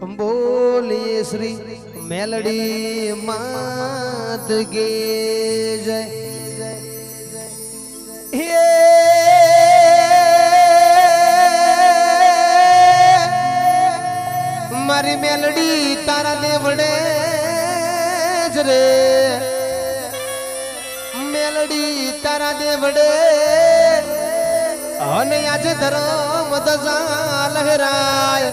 बोलिए श्री मेलडी मात की जय। मारी मेलडी तारा देवड़े रे, मेलडी तारा देवड़े અને આજે ધર્મ ધજા લહેરાય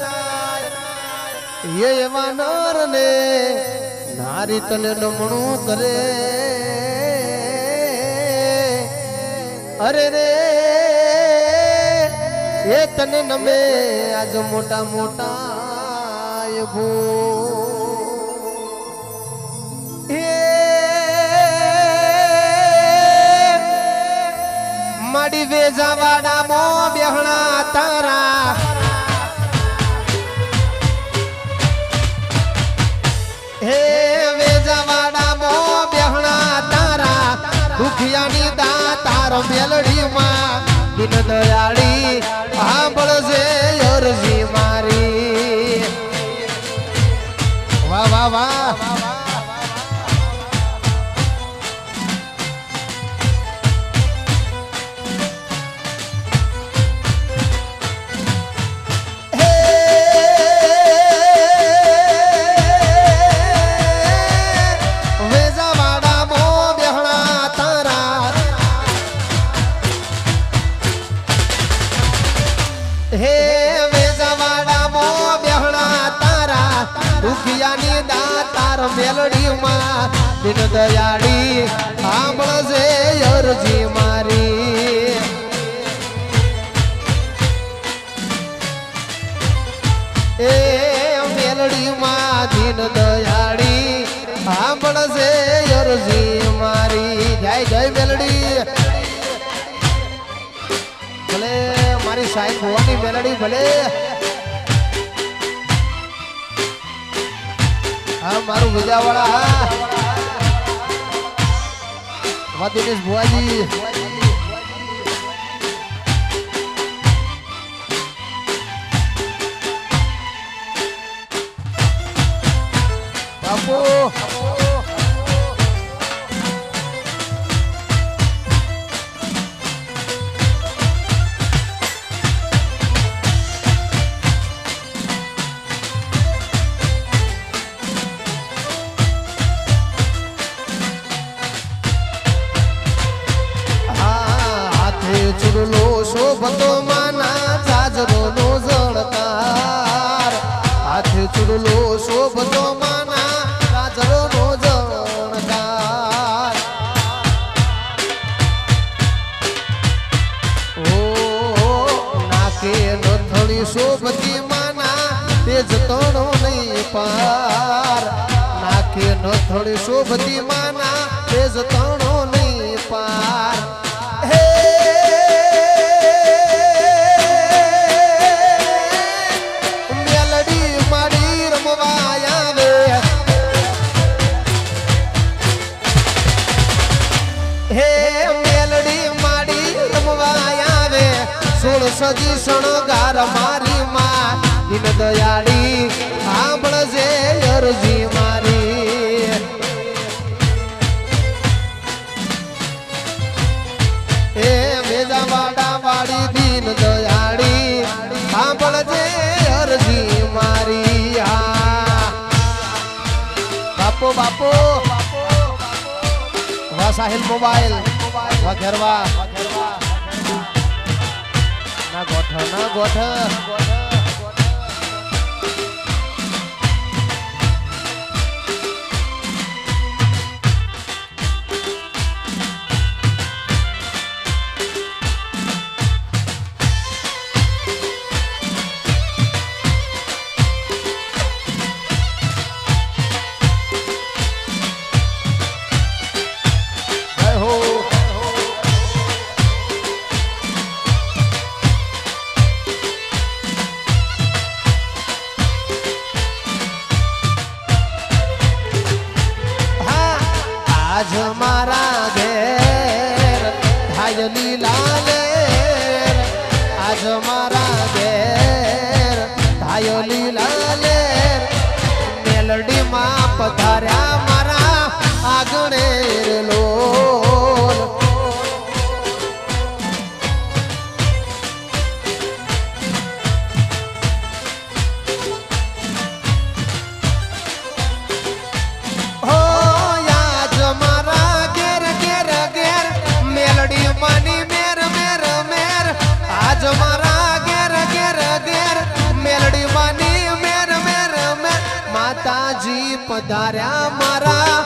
ये वानर ने नारी तने नमणू करे अरे रे ये तने नमे आज मोटा मोटा ये भू माड़ी वेजावाड़ा मो बेहणा तारा हे वेजावाड़ा मो बेहणा तारा दुखियानी दातार मेलडी मां दिन दयाड़ी सांभळ जे अरजी मारी वाह वाह वाह हे वेजावाड़ा मो बेहणा तारा दुखियानी दातार मेलडी मां दिन दयाड़ी सांभळ जे अरजी मारी ए मेलडी मां दिन दयाड़ी सांभळ जे अरजी मारी जय जय मेलडी भले मारी साईं भुवनी मेलडी भले हाँ मारू विजावाड़ा हाँ दिनेश बुआजी बापू चुड़लो शोभतो माना जाजरो नो जणकार हाथे चुड़लो शोभतो माना जाजरो नो जणकार ओ नाके नथड़ी शोभती माना तेज तणो नहीं पार नाके नथड़ी शोभती माना तेज तणो नहीं पार सजी शणगार मारी मां दिन दयाड़ी सांभळ जे अरजी मारी ए वेजावाड़ा वाड़ी दिन दयाड़ी सांभळ जे अरजी मारी बापो बापो वाह साहिल मोबाइल वाह घरवा ना गोठ आज मारा घेर धायली लालेर आज मारा घेर धायली लालेर મેલડી માં પધાર્યા મારા આગણે લોલ હો યાદ મારા ઘેર ઘેર ઘેર મેલડી માની મેર મેર મેર આજ મારા ઘેર ઘેર ઘેર મેલડી માની મેર મેર મેર માતાજી પધાર્યા મારા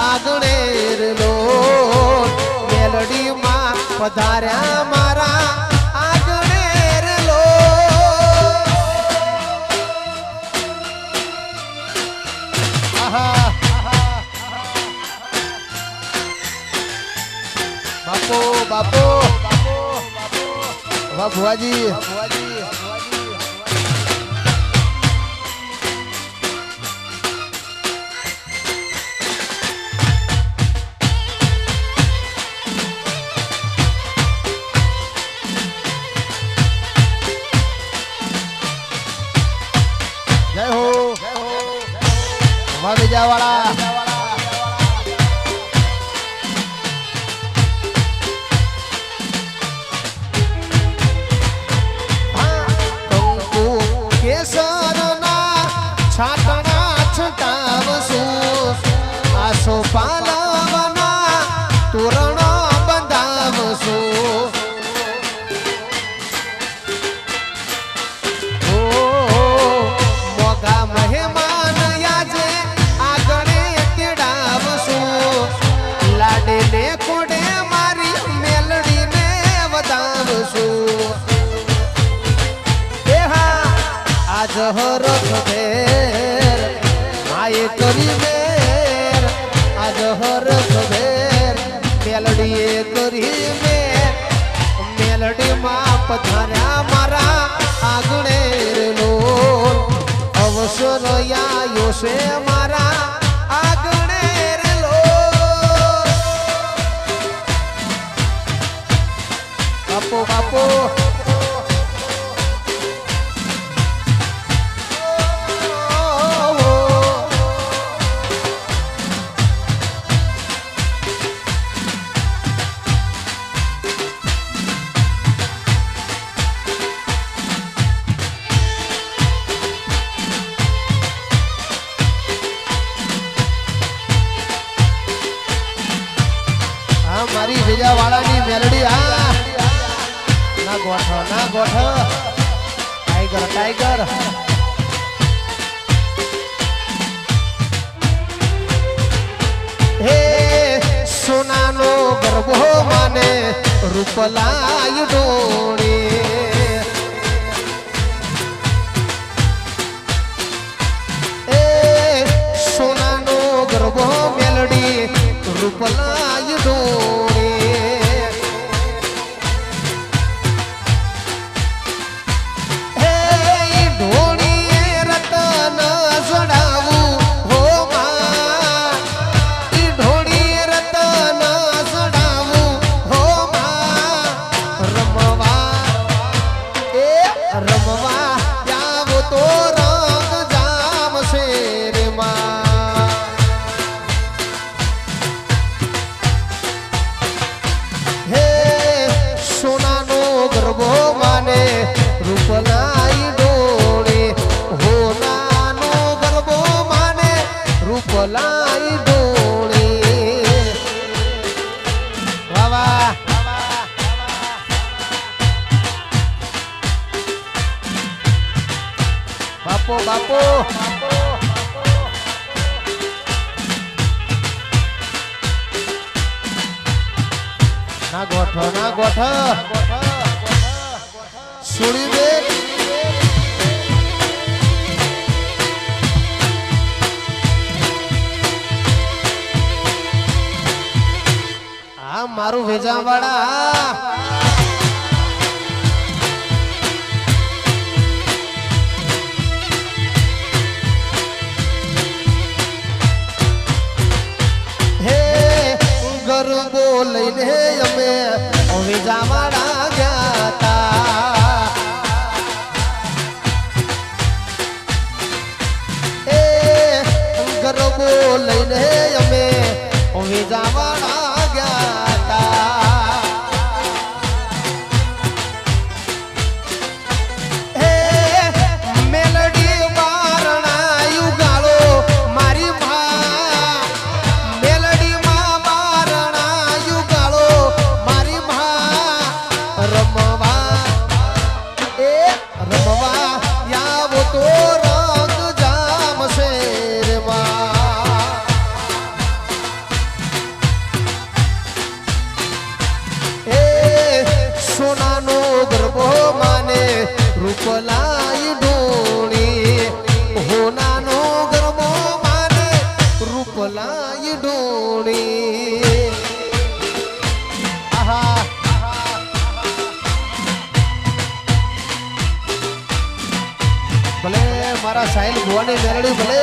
આગણે લોલ મેલડી માં પધાર્યા મારા આગણે લોલ આહા બાપો બાપો વાહ ભુવાજી જય હો વાહ બીજાવાળા છાટણા છટાવશું આસો પાલવના તોરણો બંધાવશું ઓ મોગા મહેમાન યાજે આગળે તેડાવશું લાડે કોડે મારી મેલડીને વધાવશું આજ હરખ ભેર માએ કરી મેર આજ હરખ ભેર મેલડીએ કરી મેર મેલડી માં પધાર્યા મારા આગણે લોલ અવસર આયો છે મારા આગણે લોલ બાપો બાપો મારી ભેજાવાળાની મેલડી આ ના ગોઠ ટાઈગર ટાઈગર હે સોનાનો ગરબો માને રૂપલાય ડોણી એ સોનાનો ગરબો મેલડી રૂપલાય ડોણી હે ઢોણી રતન સડાવું હો માં ઈ ઢોણી રતન સડાવું હો માં રમવા જાવ તો રંગ જામશે રે માં હે સોનાનો ગરબો માને રૂપલાઈ ડોળી હો નાનો ગરબો માને રૂપલાઈ ડોળી વાહ વાહ બાપો બાપો ના ગોઠ સુડી દે આ મારું વેજાવાળા ગરબો લઈને અમે વેજાવાળા ગયા તા એ લોકો લઈને અમે વેજાવાળા ગયા તા. હે મેલડી બારણા યુગાળો મારી માં, મેલડી માં બારણા યુગાળો મારી માં રમવા રમવા યાવો તો રંગ જામશે રે માં. એ સોનાનો ગરબો માને રૂપલાઈ ઢોણી, હોનાનો ગરબો માને રૂપલાઈ ઢોણી. આહા ભલે મારા સાહિલ ભુવાની મેરડી, ભલે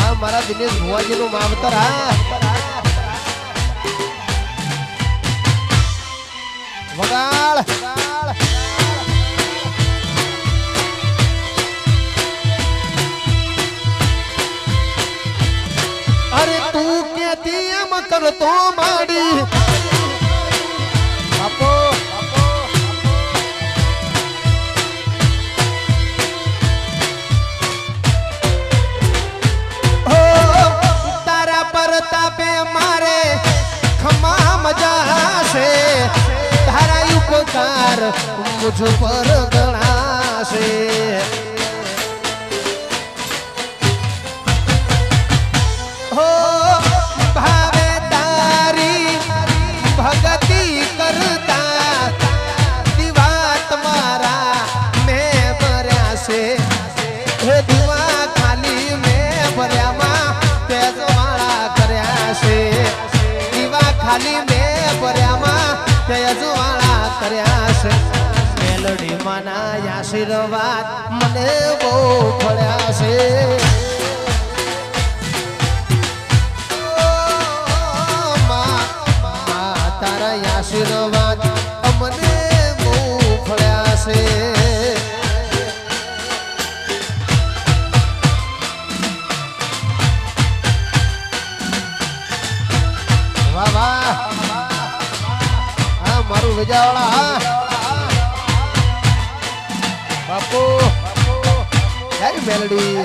આ મારા દિનેશ ભુવાજી નું માવતર. હા વગાડ અરે તું કેતી એમ કરતો માડી આપો. તારા પરતાપે મારે ખમા મજા છે, તારા ઉપકાર મુझ પર ઘણા છે. હો ભાવે તારી ભગતિ કરતા દીવા તમારા મેં ભર્યા છે. હે દીવા ખાલી મેં ભર્યામાં તેજવાળા કર્યા છે. દીવા ખાલી મેં ભર્યામાં તેજવાળા કર્યા છે. મેલડી માના આશીર્વાદ મને બહુ ફળ્યા છે. તારા આશીર્વાદ અમને બહુ ફળ્યા છે. વાહ વાહ હા મારું વેજાવાળા. હા બાપુ જય મેલડી.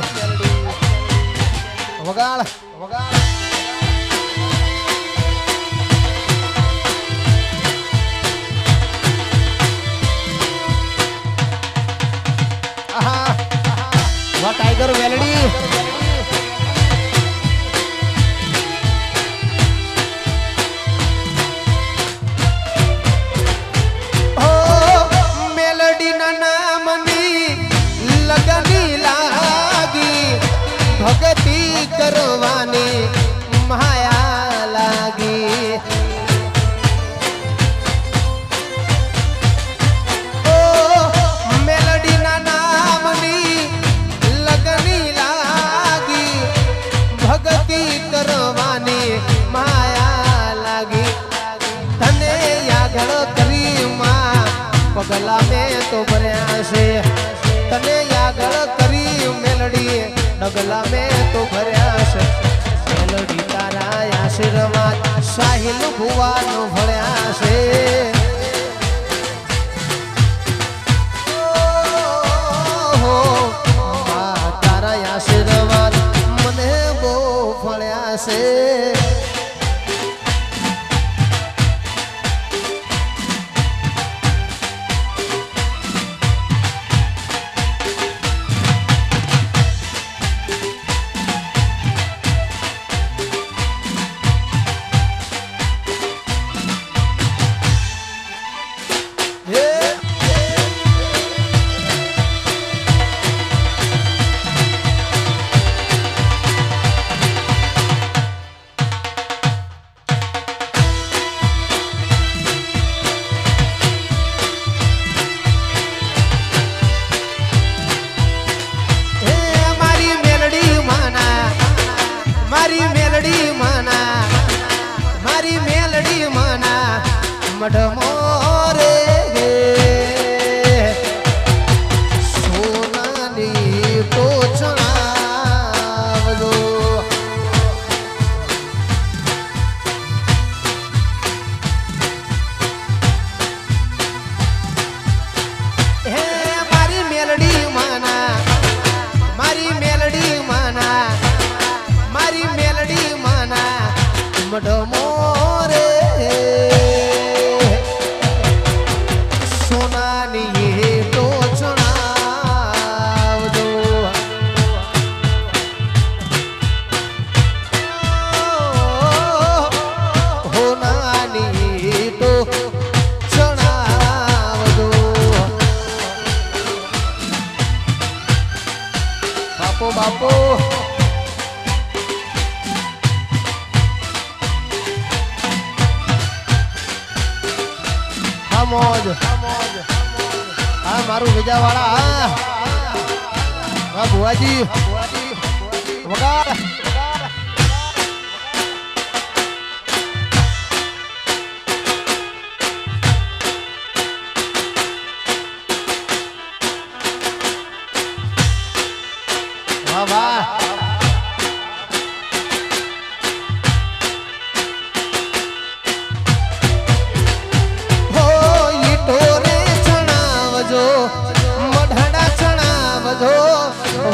વગાડ વગાડ વાહ ટાઈગર વેલડી. મેલડી ના નામની લગની લાગી, ભગતિ કરવાની માયા લાગી. મેલડી ના નામની લગની લાગી, ભગતિ કરવાની માયા લાગી. તને આગળ કરી માં પગલા મેં તો ભર્યા છે. તને આગળ કરી મેલડી ડગલા મેં તો ભર્યા છે. મેલડી તારા આશીર્વાદ સાહિલ ભુવાનું ભળ્યા છે. તારા આશીર્વાદ મને બહુ ફળ્યા છે. બાપુ બાપુ હા મોજ હા મારું વિજાવાળા હા ભુવાજી વગાડ વાહ વાહ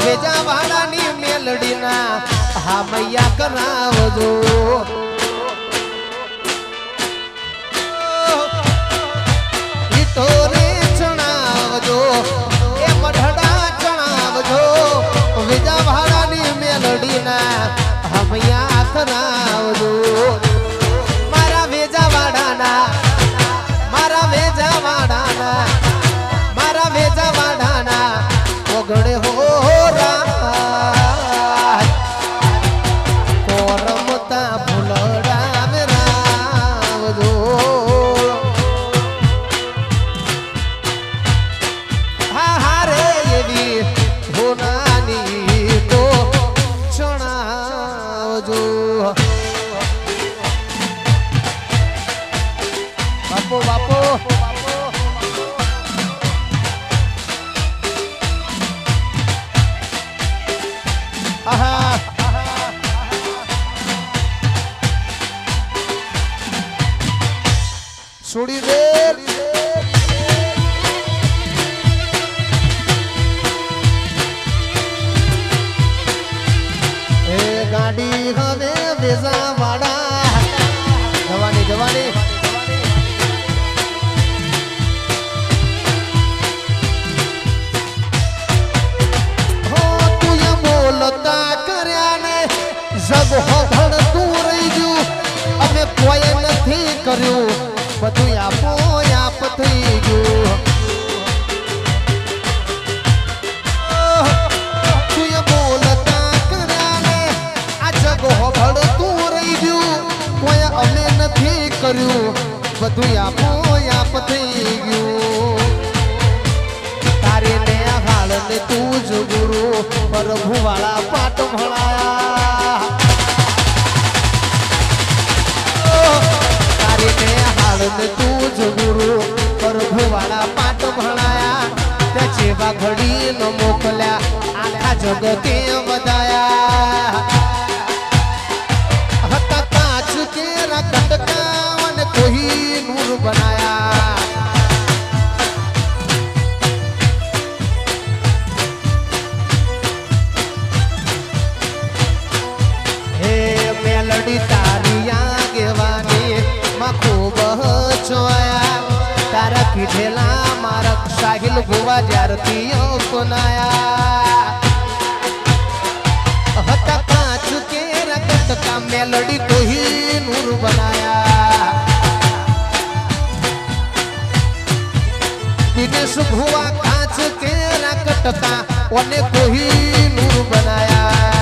વેજાવાળાની મેલડીના હા મૈયા કરાવજો ઈટો રે ચણાવજો એ મઢડા ચણાવજો વેજાવાળાની મેલડીના હા મૈયા કરાવજો મારા વેજાવાળાના મારા વેજાવાળાના મારા વેજાવાળાના ઓગણે હો બાપો બાપો આહા છોડી દે એ ગાડી હવે વેજાવાળા જવાની જવાની જગ હોભળ તું રહી ગયું અમે કોઈ નથી કર્યું બધું આપો આપ થઈ ગયું તું બોલતા કર્યા ને આ જગ હોભળ તું રહી ગયું કોઈ અમે નથી કર્યું બધું આપો આપ થઈ ગયું તારે ને હાલ ને તું જ ગુરુ પ્રભુ વાળા પાટ ભણાયા તું જ ગુરુ પ્રભુ વાળા પાઠ ભણાયા તે જેવા ઘડી ન મોકલ્યા આખા જગતે વધાયા હતા કાચ કેરા કટકા અને કોઈ નૂર બનાયા હે મેલડી તારી આગેવાની માં ખૂબ તારા કીધેલા મારા સાહિલ ભુવા જ્યારથી અપનાયા હતા કાચ કેરા કટકા મેલડી કોઈ નૂર બનાયા દિનેશ ભુવા કાચ કેરા કટકા ઓને કોઈ નૂર બનાયા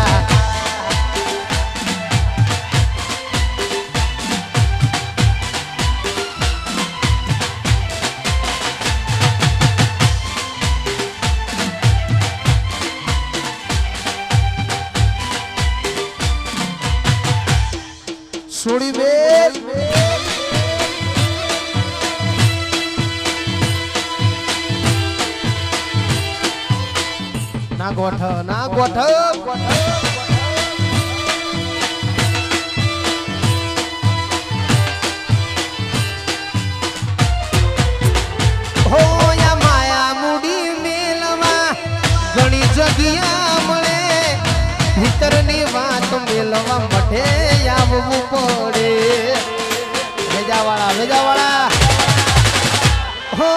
છોડી દે ના ગોઠ ના ગોઠ હોયા માયા મૂડી મેલવા ઘણી જગ્યા મળે ભીતરની વાત મેલવા મઠે આવવું પડે વેજાવાળા વેજાવાળા હો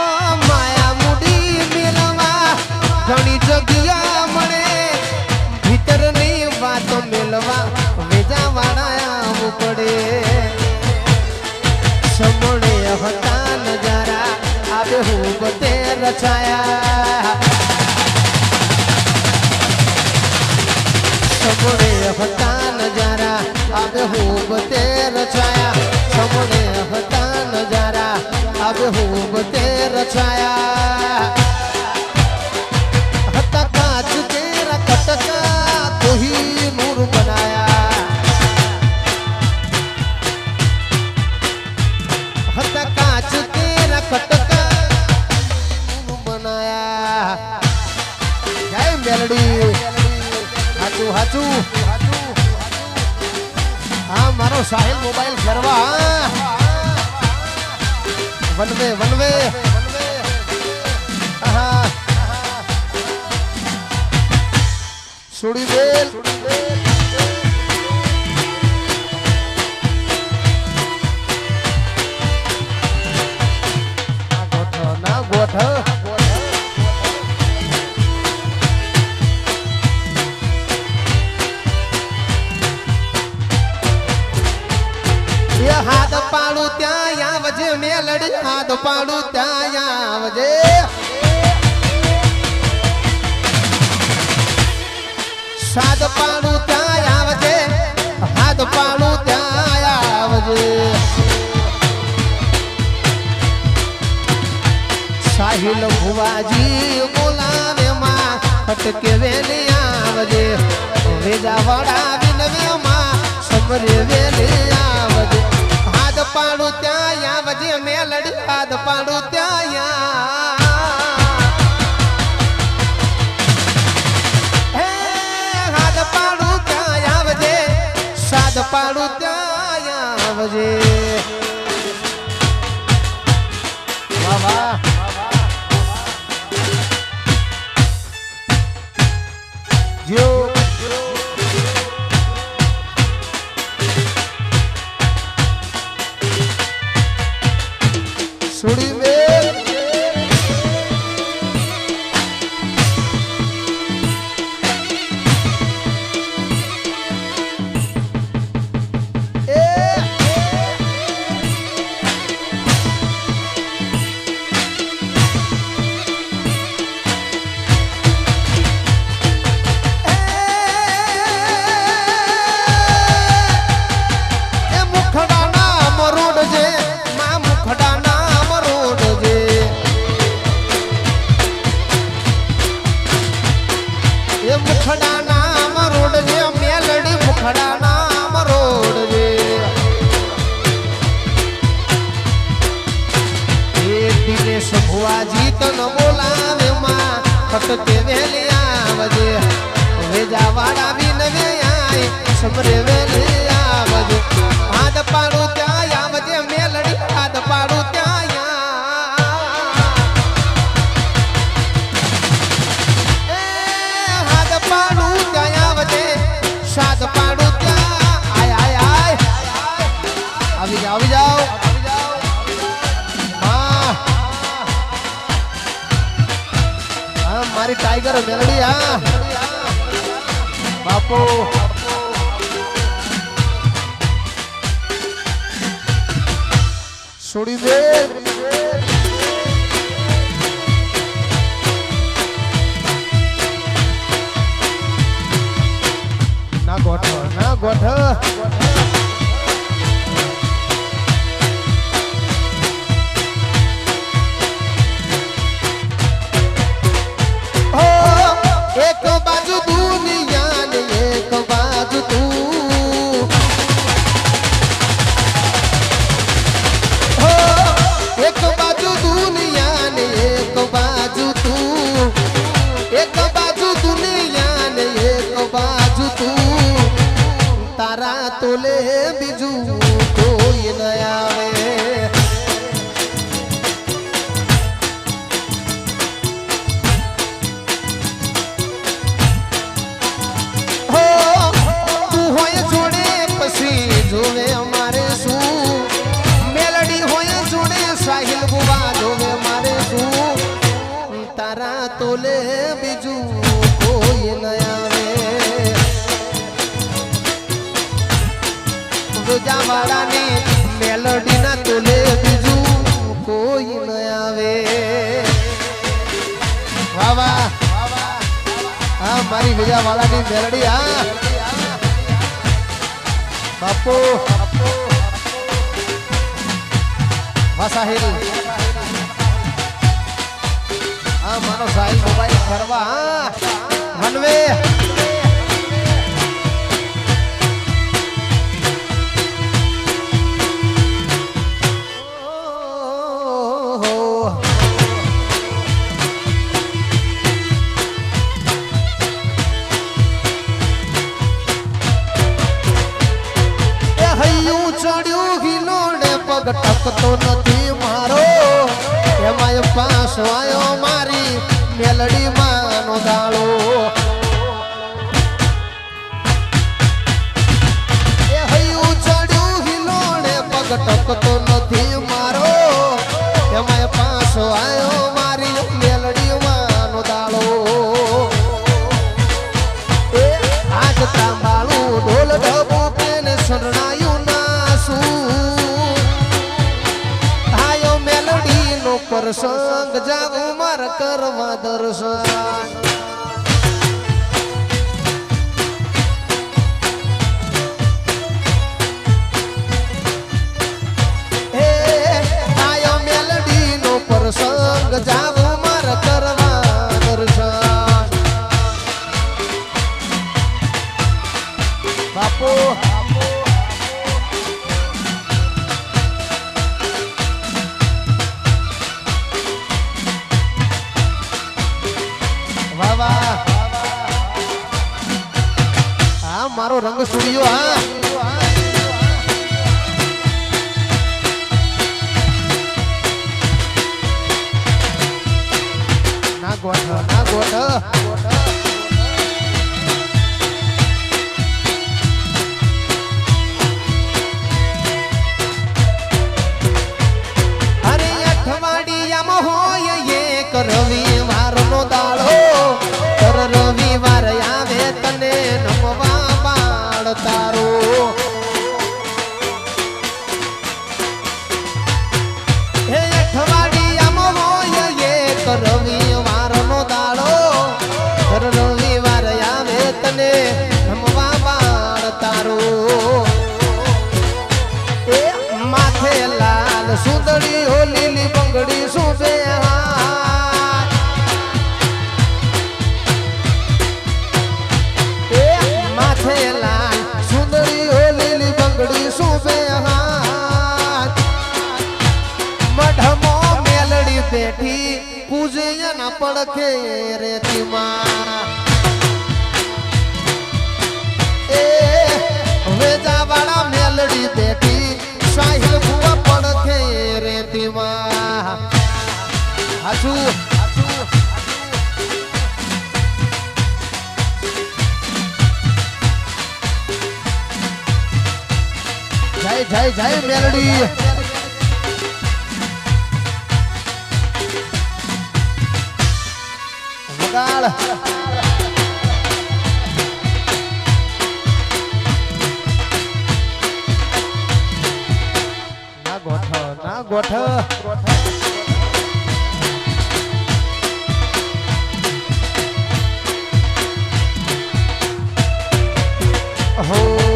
માયા મૂડી મેલવા ઘણી જગ્યા મળે ભીતરની વાતો મેલવા વેજાવાળા આવવું પડે સમણે હતા નજારા આવે હું બધે રચાયા समोरे हता नजारा अब खूब तेर छाया समोरे हता नजारा अब खूब तेर छाया हता कांच तेरा कटका तो ही नूर बनाया हता कांच तेरा कटका नूर बनाया जय मेलडी हाचू हाचू हाँ मारो साहिल मोबाइल करवा वनवे हाँ सुड़ी बेल ना गोठ हाथ पाड़ू त्या वजे मेलड़ी हाथ पाड़ू त्या वजे साध पाड़ू त्या वजे हाथ पाड़ू त्या वजे साहिल भुवाजी बोलावे मां फटके वेलिया वजे वेजा वड़ा बिनवे मां समरे वेलिया वजे हाथ पाड़ू त्या वजे मेलड़ी हाथ पाड़ू त्या हाथ पाड़ू त्या वजे साध पाड़ू त्या वजे वाह वाह जो सुड़ी में मुखड़ा नाम रोड जे मेलड़ी मुखड़ा नाम रोड जे दिनेश भुआजी तन बोलावे मां फटके वेलिया वजे वेजा वाड़ा भी नवे आए समरे वेलिया वजे हाथ पाड़ू त्या वजे मेलड़ी हाथ पाड़ू त्या साध पाड़ू त्या आय अभी जाओ हाँ मारी टाइगर मेलडी हाँ बापू सुड़ी दे ना गोठ एक बाजू दुनिया ने एक बाजू तू हो एक बाजू दुनिया ने एक बाजू तू एक बाजू दुनिया ने एक बाजू तू तारा तोले बीजू कोई न आवे हो तू होय जोड़े पसी जोवे हमारे सू मेलडी होय जोड़े साहिल बुआ जोवे हमारे सू तारा तोले बीजू कोई न आवे जावाड़ा ने मेलडी ना तोले बीजू कोई न आवे वाह वाह हाँ मारी विजा वाला नी मेलडी हाँ બાપુ સાહિલ હા મારો સાહિલ મોબાઈલ ફરવા વનવે ટકતો નથી મારો એમાંય પાસ આયો મારી મેલડી માનો દાળો એ હૈયું ચડ્યું હિલોડે પગ ટકતો નથી મારો એમાંય પાસ આયો મારી મેલડી માનો દાળો એ આજ તાંબાળું ઢોલ ઢબુ કેને શરણાયું નાસું પ્રસંગ જાગું માર કરવા દર્શન હે આયો મેલડી નો પ્રસંગ જાગું માર કરવા દર્શન બાપુ મારો રંગ સ્ટુડિયો હા ના ગોઠ અરે અઠવાડિયામાં હોય એક રવિવાર નો દાડો રવિવાર આવે તને નમવા તારો હે અઠવાડિયામાં હોય એક રવિવાર નો દાડો રવિવાર આવે તને નમવા બાળ તારો એ માથે લાલ સુંદરી હો લીલી બંગડી સુબે માથે લાલ સુંદરી હો લીલી બંગડી સુબે હાથ મઢમો મેલડી બેઠી પૂજ્યના પડખે રેતીમાં એ વેજાવાળા મેલડી બેઠી સાહિલ ભુવા પડખે રેતીમાં હાચું જય જય જય મેલડી વગાડ ના ગોઠ હો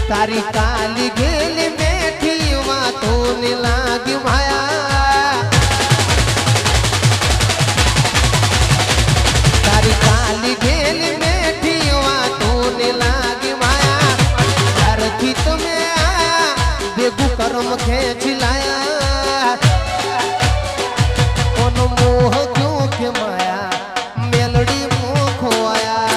તારી કાલી ગેલી બેઠી વાતો ને લાગી માયા તારી કાલી ગેલી બેઠી વાતો ને લાગી માયા ત્યારથી તમે ભેગું કર્મ ખેંચી લાયા કોનો મોહ ક્યો કે માયા મેલડી મોખો આયા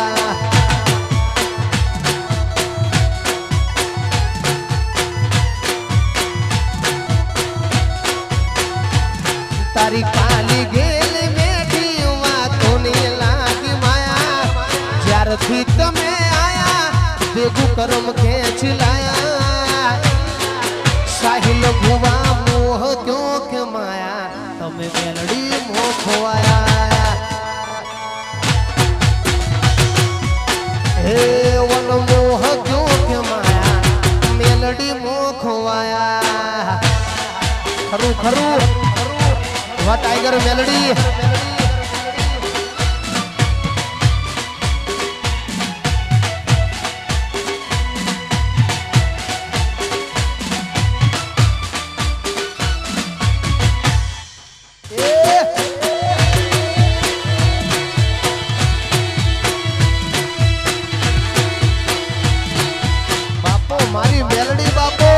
તારી કાલી ગેલ બેઠી વાતો ને લાગી માયા જ્યારથી તમે આયા ભેગું કર્મ ખેંચ લાયા સાહિલ ભુવા મોહ ક્યો કે માયા તમે મેલડી મોખો આયા હે વન મોહ ક્યો કે માયા મેલડી મોખો આયા ખરું ખરું વા ટાઈગર મેલડી બાપો મારી મેલડી બાપો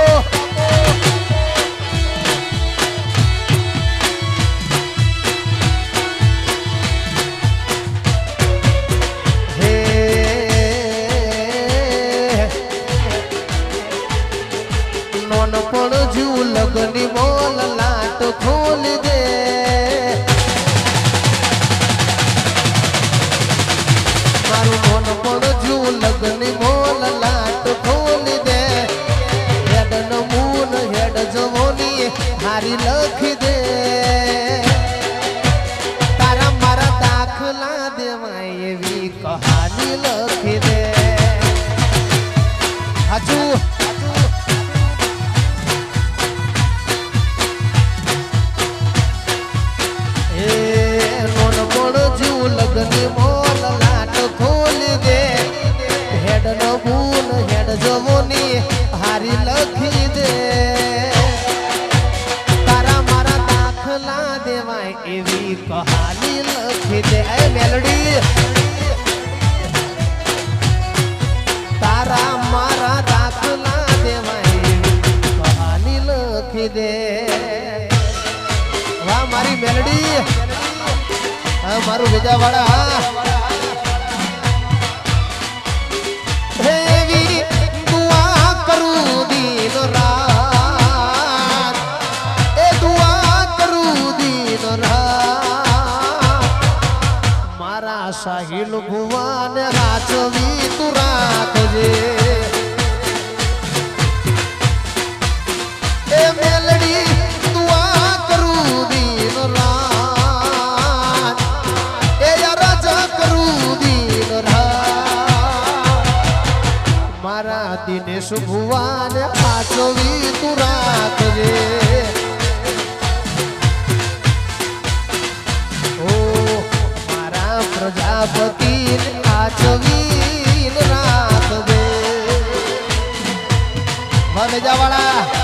પણ જુ લગની મોલ લાટ ખોલી દે મારું મન પણ જુ લગની મોલ લાટ ખોલી દે હેડ નમૂન હેડ જવોની હારી લખી દે તારા મારા દાખલા દેવાય એવી કહાની લખી દે હાજુ લગની મોલ લાટ ખોલી દે હેડ નબૂન હેડ જવોની હારી લખી દે તારા મારા દાખલા દેવાય એવી કહાની લખી દે એ મેલડી તારા મારા દાખલા દેવાય એવી કહાની લખી દે વાહ મારી મેલડી મારું વિજાવાડા એવી દુઆ કરું દીન રાત એ દુઆ કરું દીન રાત મારા સાહિલ ભુવન હાચવી તું રાખજે એ મેલડી દુઆ કરું દીન રાત મારા દિનેશ ભુવન હાચવી તું રાખજે ઓ મારા પ્રજાપતિ હાચવી રાખજે ભમેજાવાળા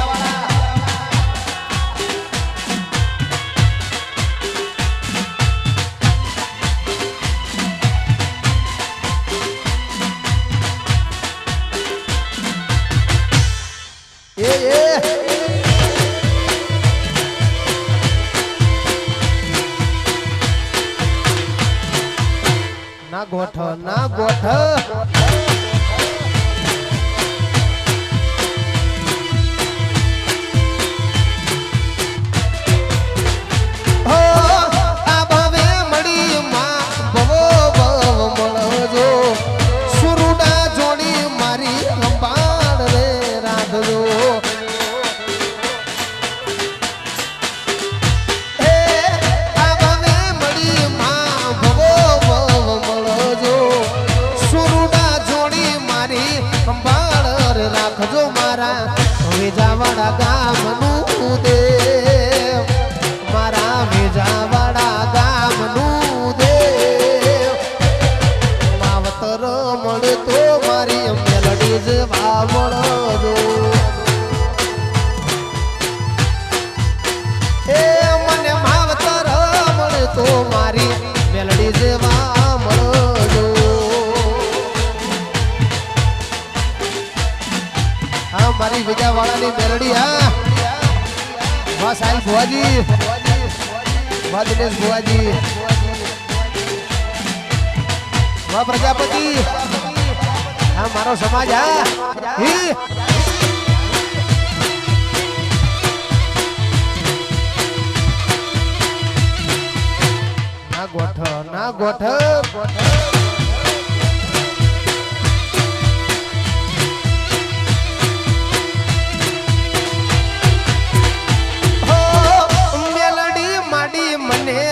ના ગોઠ ના ગોઠ આ ભાવે મળી માં ભવો ભવ મળજો સુરુડા જોડી મારી લંબાડ રે રાખજો રાખજો મારા વેજાવાડા ગામનું દેવ મારા વેજાવાડા ગામનું દેવ માવતર મળે તો મારી મેલડી જેવા મળજો એ મને માવતર મળે તો મારી મેલડી જેવા મળજો મારી વિજાવાડાની મેલડી હા વાહ સાહેબ ભુવાજી વાહ દિનેશ ભુવાજી વાહ પ્રજાપતિ હા મારો સમાજ હા ના ગોઠ ના ગોઠ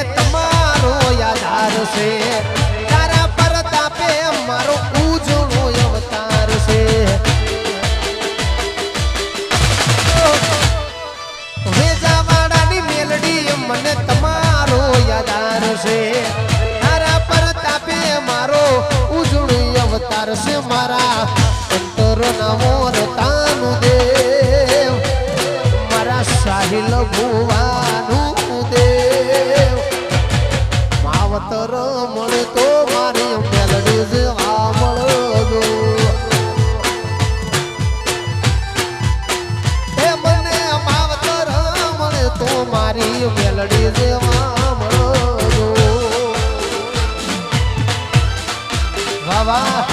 તમારો યાદ છે તારા પરતાપે મારો ઉજળો અવતાર છે વેજાવાડાની મેલડી મને તમારો યાદ છે તારા પરતાપે મારો ઉજળો અવતાર છે મારા અંતરના મોરતાનું દેવ મારા સાહિલ ભુવાનું દેવ માવતર મળે તો મારી મેલડી જેવા મળજો એ મને માવતર મળે તો મારી મેલડી જેવા મળજો વાહ વાહ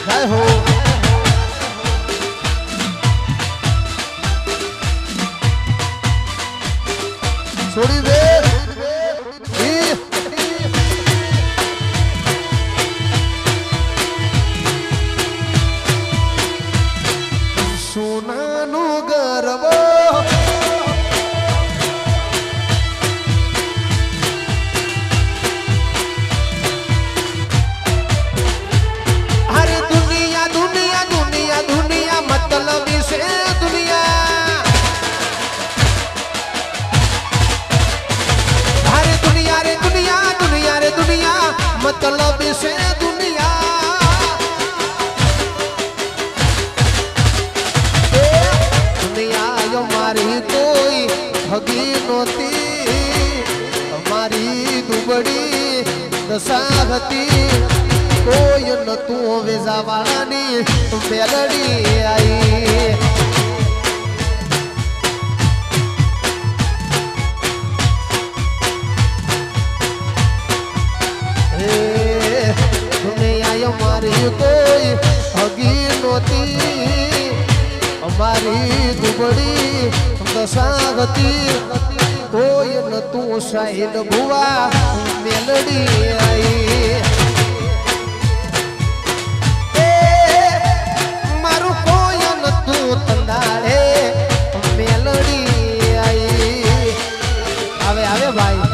જય હો છોડી દે સોનાનું ગરબ અરે દુનિયા દુનિયા દુનિયા દુનિયા મતલબ છે દુનિયા मतलब से दुनिया दुनिया यो मारी कोई हगी नोती हमारी दुबड़ी दशा હતી કોઈ ન તું વેજાવાળાની મેલડી आई हमारी कोई हगी नोती हमारी दुबड़ी दशा હતી કોઈ ન તું સાહિલ ભુવા મેલડી आई મારું કોઈ ન તું તંદાળે મેલડી आई આવે આવે ભાઈ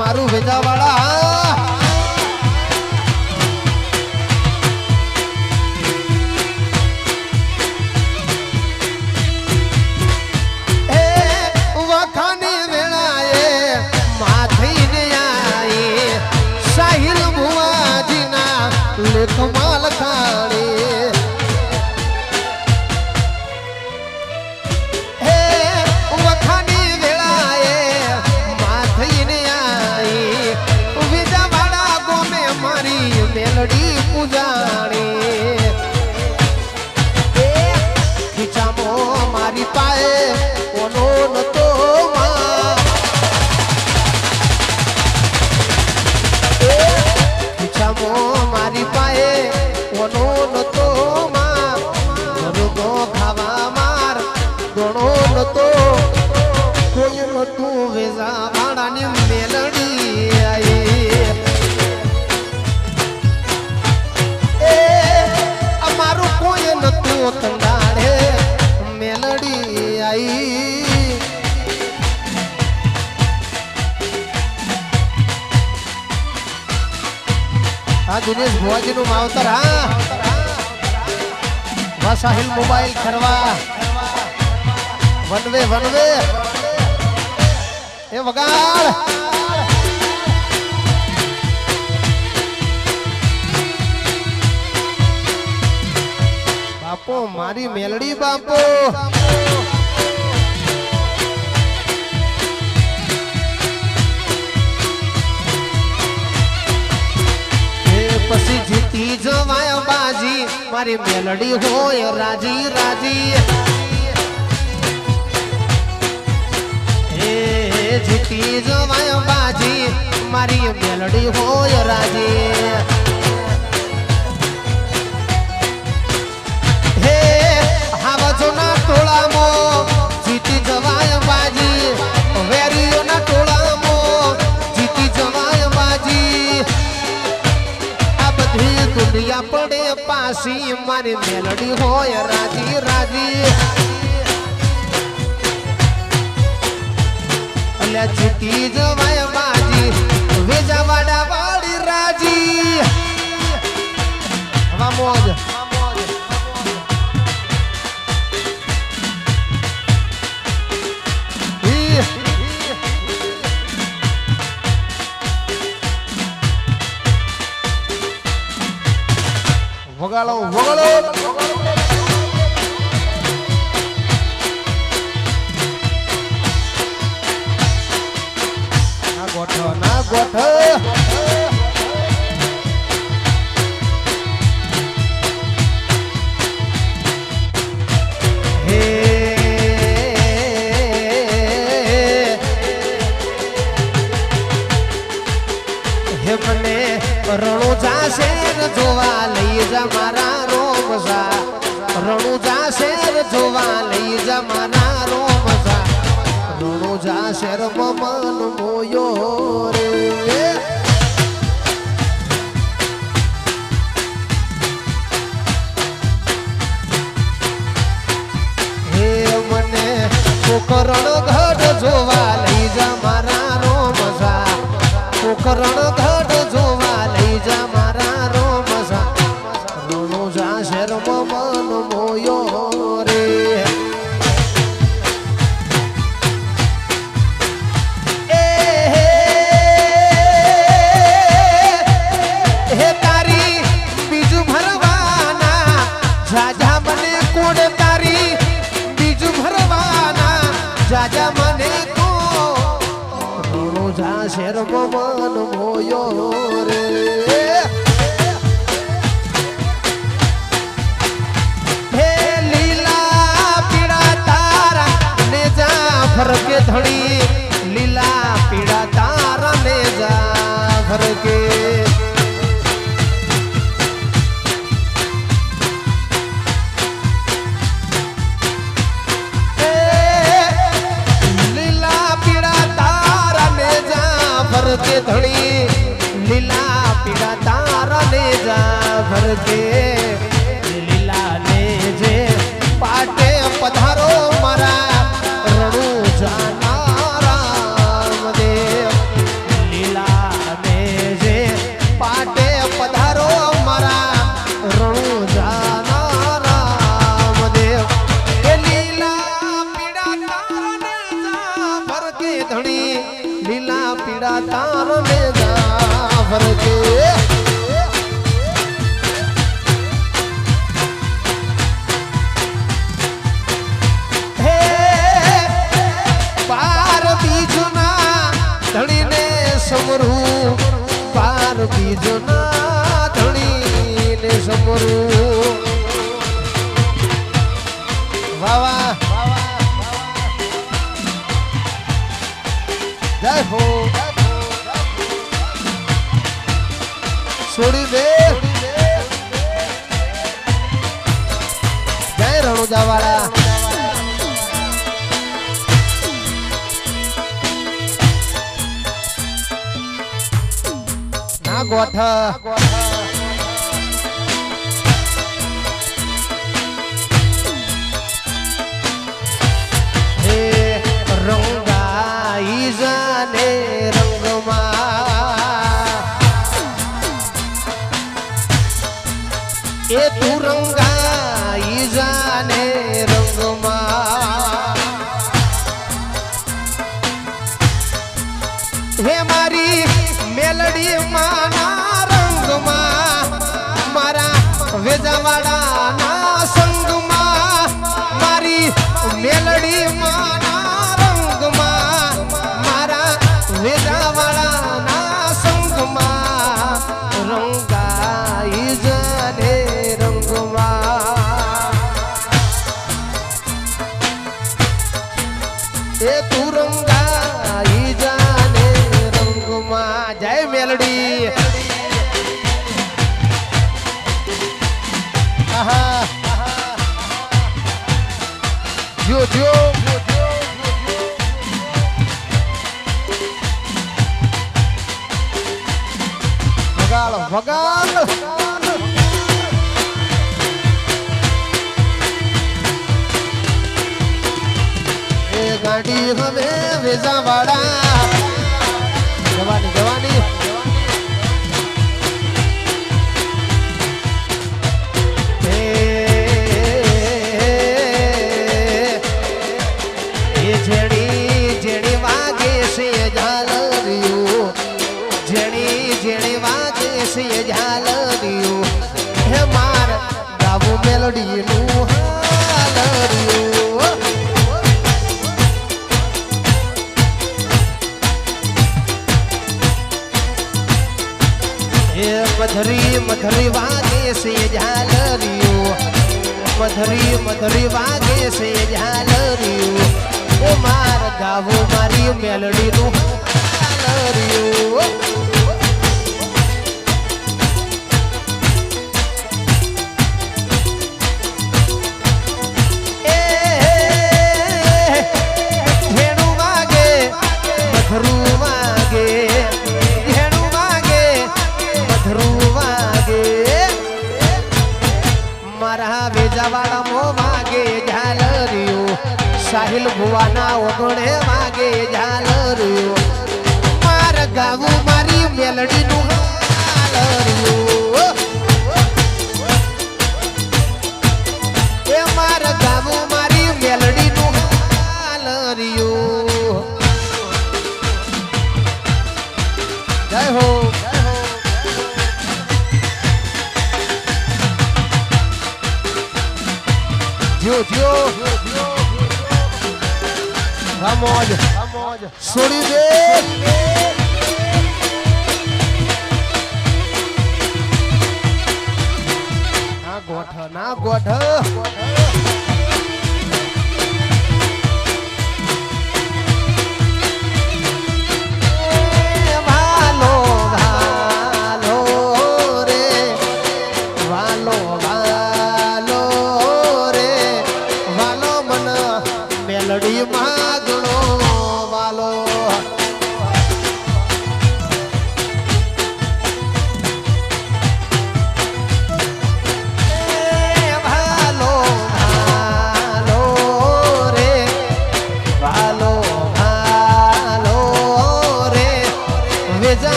मारू भेजावाड़ा वखानी वेळाए माथीने आई साहिल भुवाजीना लेखमाल खाड़े મેલડી પૂજાણી ખીચામો મારી પાએ કોનો નતો ખીચામો મારી પાએ કોનો નતો મરુદો ખાવા માર દોણો નતો કોઈ નતું વેજા વાળાની મેલડી આવી કોઈ નતું તંદાડે મેલડી आई હા દિનેશ ભુવાજી નું માવતર હા વાસાહિલ મોબાઈલ ખરવા વનવે વનવે એ વગાડ બાપો મારી મેલડી બાપો પછી જીતી જવાય બાજી મારી મેલડી હોય રાજી રાજી જીતી જવાય બાજી મારી મેલડી હોય રાજી ટોળામાં જીતી જવાય બાજી વેરીઓના ટોળામાં જીતી જવાય બાજી આ બધી દુનિયા પડે પાસી મારી મેલડી હોય રાજી રાજી અલ્યા જીતી જવાય બાજી વેજાવાડા વાળી રાજી વગાડો વગાડો ના ગોઠ મને રણુજા શેર જોવા લઈ જા મારા રોમસા રણુજા શેર જોવા લઈ જા મારા રોમસા રણુજા શેર મન મોયો રે હે મને પોકરણ ઘડ જોવા લઈ જા મારા રોમસા પોકરણ ઘડ જોવા લઈ જા મારા રોમસા રણુજા શેર મન મોયો રે હે તારી બીજું ભરવાના જાજા મને કોડ તારી બીજું ભરવાના જાજા મને શેર મન મોયો રે હે લીલા પીળા તારા ને જા ફરકે ધણી લીલા પીળા તારા ને જા ફરકે કે ધણી લીલા પીળા તારા ને જા ભરકે લીલા ને જે પાટે પધારો મારા રણુજા રામદેવ લીલા ને જે પાટે પધારો મારા રણુજા રામદેવ એ લીલા પીળા તારા ને જા ભરકે ધણી લીલા પીળા તાર ને જા ભરકે હે પાર બીજના ધણીને સમરું પાર બીજના ધણીને સમરું વાવા જય હો છોડી દે જય રણુજા વાળા ના ગોઠા હે રંગાઈ જાને એ તું રંગાઈ જાને રંગમાં હે મારી મેલડી માના રંગમાં મારા વેજાવાડાના સંગમાં મારી મેલડી માના રંગમાં મારા વેજાવાડાના સંગમાં રંગાઈ જાને એ તું રંગાઈ જાને રંગમાં જય મેલડી આહા જો જો વગાડ વગાડ ગાડી હવે વેજાવાડા જવાની જવાની જેણી વાગે છે ઝાલરિયું જેણી વાગે છે ઝાલરિયું હે માર મેલડીનું હાલરિયું એ મધરી મધરી વાગે છે ઝાલરિયું મધરી મધરી વાગે છે ઝાલરિયું એ માર ગાવો મારી મેલડીનું હાલરિયું સાહિલ ભુવાના ઓગણે વાગે ઝાલરિયું માર ગાવું મારી મેલડીનું હાલરિયું એ માર ગાવું મારી મેલડીનું હાલરિયું જય હો જો જો Ramon, છોડી દે ના ગોઠ ભાલો ભાલો રે ભાલો ભાલો રે ભાલો મન મેલડી માં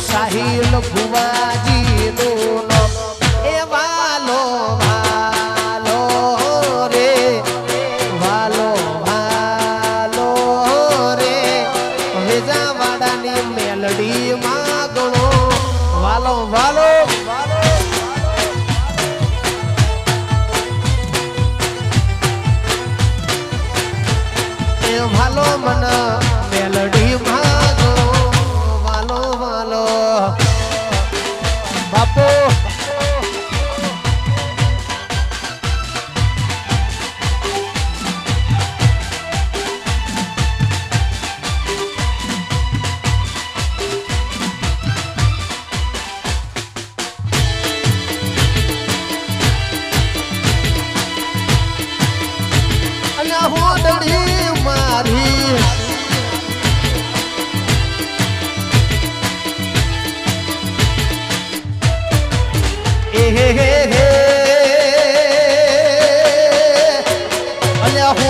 સાહિલ ભુવાજી નું એ વાલો વાલો રે વાલો વાલો રે વેજાવાડાની મેલડી માગણો વાલો વાલો એ વાલો મન મેલડી બાપો અને હોડડી મારી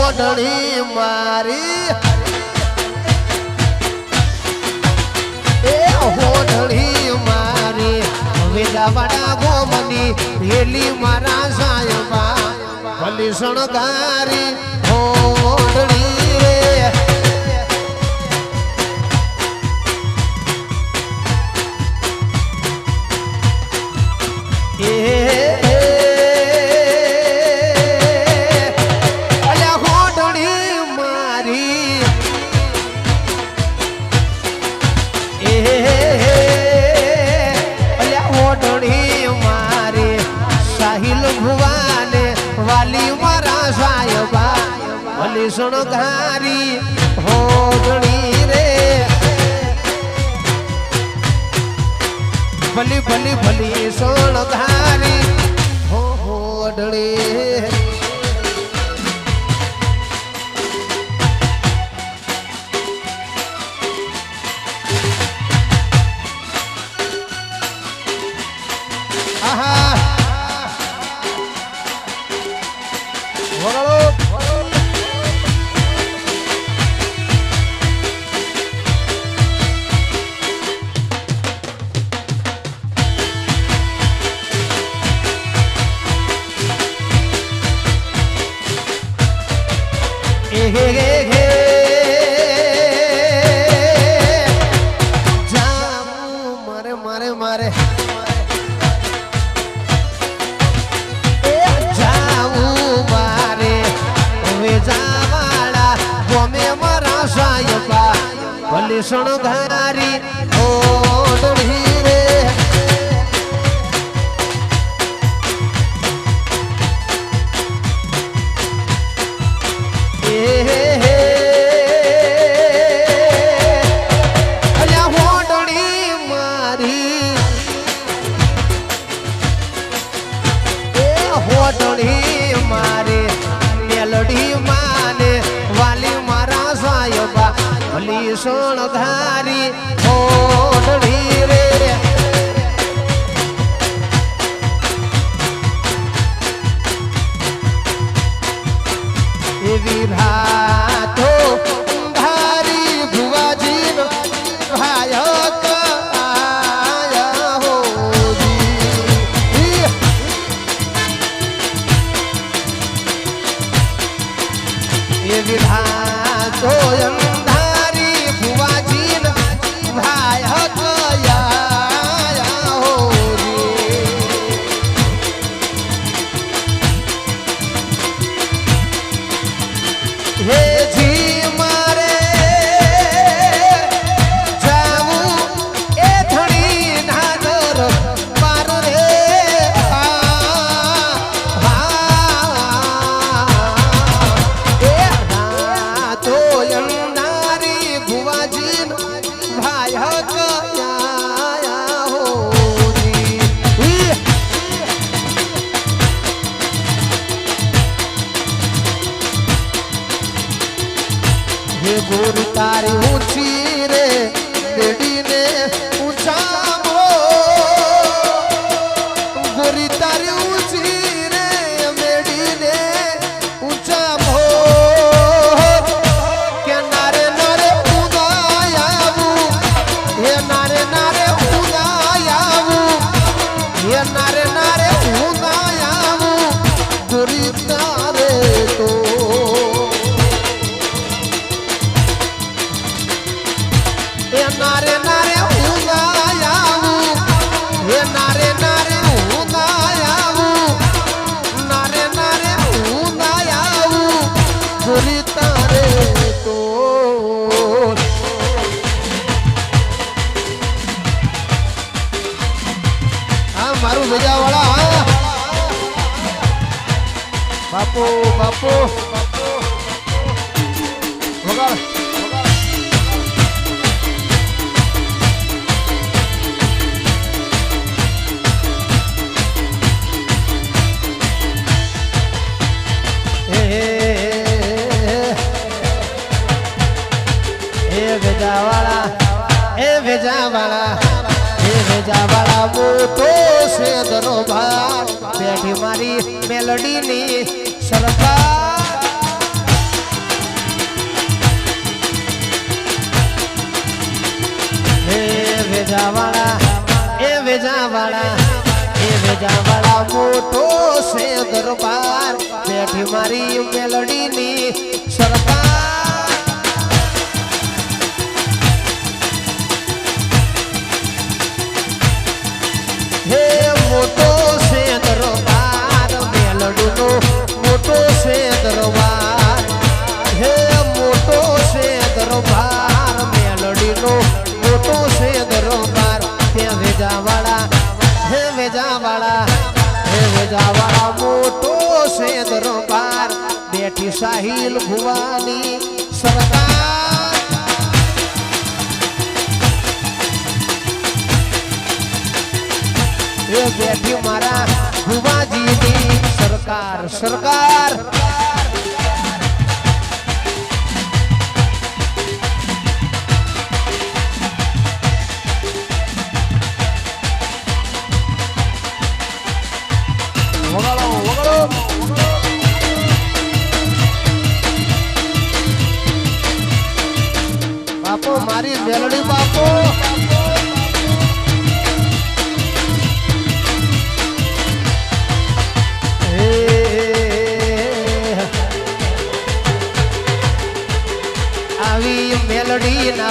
હોડણી મારી એ હોડણી મારી વેદાવાડા ગોમની રેલી મારા સાયબા ભલી શણગારી હોડણી રે શણગારી હોડણી રે ભલી ભલી ભલી શણગારી હોડણી આહા શણગારી ઓઢી રે અલ્યા હોડણી મારી હોડણી મારી મેલડી માને વાલી મારા સાયબા ભલી શણગારી ઓઢણી રે એવી રાતો ધારી ભુવાજી ભાયક આયા હોજી એવી રાતો गोरी तारी ऊंची रे बेड़ी ने ऊंचा गोरी तारी ऊंची रे बेड़ी ने ऊंचा भो के नारे नारे उदायावू हे नारे नारे उदायावू हे नारे नारे उदायावू गोरी तारे तो नारे नारे उदायावू हे नारे नारे उदायावू नारे नारे उदायावू गोरी तारे तो हाँ मारू भेजावाड़ा बापू बापू होगा भेजावाड़ा मोटो से दरबार बैठी मारी मेलडी नी सरकार भेजावाड़ा मोटो से दरबार बैठी मारी मेलडी नी सरकार मोटो से दरबार मेलडी नो मोटो से दरबार हे मोटो से दरबार मेलडी नो मोटो से दरबार ते भेजावाड़ा मोटो से दरबार बैठी साहिल भुवानी सरकार ये बैठी मारा भुवाजी नी सरकार सरकार बापो मारी मेलडी बापो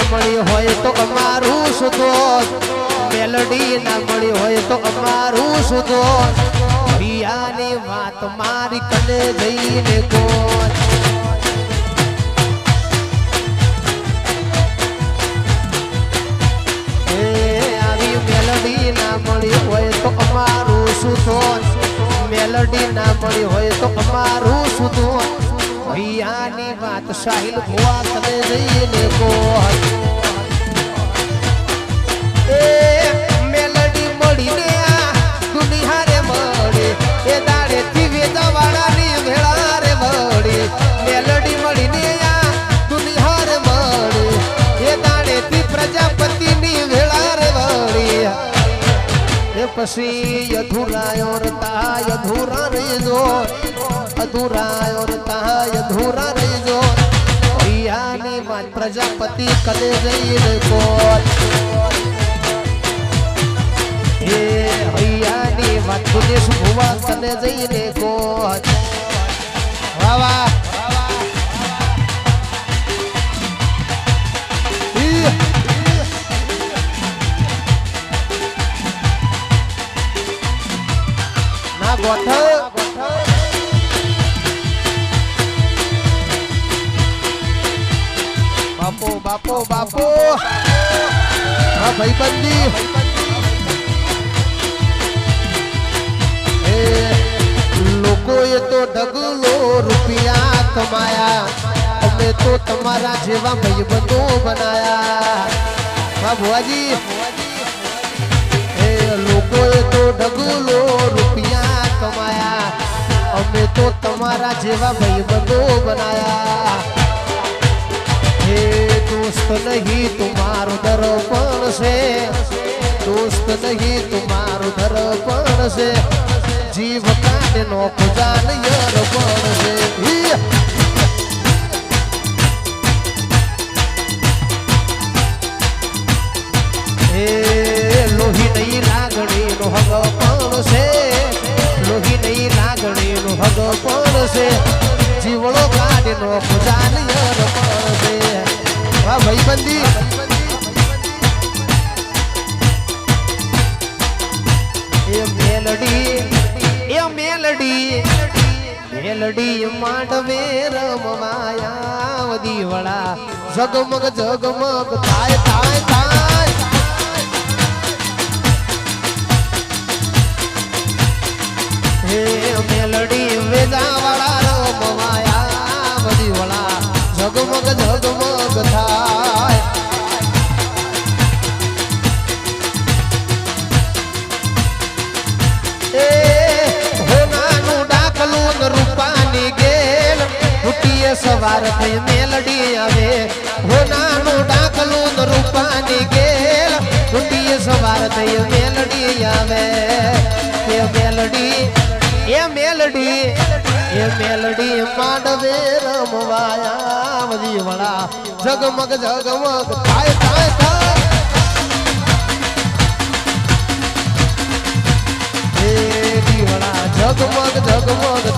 મળી હોય તો અમારું સુધો મેલડી ના મળી હોય તો અમારું સુધો ભૈયાની વાત મારી કને જઈને કોણ આવી મેલડી ના મળી હોય તો અમારું સુધો મેલડી ના મળી હોય તો અમારું સુધો ભૈયાની વાત સાહિલ ભુવા કને જઈને કોણ મેલડી મળીને આ દુનિયા રે મળે એ દાડે થી વેદવાળાની ભેળા રે મળે મેલડી મળીને આ દુનિયા રે મળે એ દાડે થી પ્રજાપતિની ભેળા રે મળે એ પછી અધૂરાયો રતા અધૂરા રહેજો અધૂરાયો રતા અધૂરા રહેજો ભૈયાની વાત પ્રજાપતિ કદે જઈને કોણ એ હૈયાની વાત પુલિસ ભુવા કને જઈને કોણ વાહ વાહ ના ગોઠવ બાપો બાપો બાપો હા ભાઈબંધી લોકોએ તો ઢગલો રૂપિયા કમાયા અમે તો તમારા જેવા ભાઈબંધો બનાયા હા ભુવાજી લોકોએ તો ઢગલો રૂપિયા કમાયા અમે તો તમારા જેવા ભાઈબંધો બનાયા હે દોસ્ત નહીં તુમારું દર્પણ છે દોસ્ત નહીં તુમારું દર્પણ છે જીવ કાઢે નો ખુદાન યર પણ છે લોહી નહીં લાગણી નો હગ પણ છે લોહી નહીં લાગણી નો હગ પણ છે જીવડો કાઢે નો ખુદાન યર પણ છે વાહ ભાઈબંધી એ મેલડી મેલડી માંડવે રમવાયા વદીવડા જગમગ જગમગ થાય થાય થાય હે મેલડી વેદાવાળા રમવાયા વદીવડા જગમગ જગમગ થાય રૂપાની ગેલ ફૂટીએ સવાર થઈ મેલડી આવે હોનાનું ડાકલું રૂપાની ગેલ ફૂટીએ સવાર થઈ મેલડી આવે એ મેલડી માંડવે રમવાયા વધી વડા જગમગ જગમગ થાય થાય થાય જગમગ જગમગ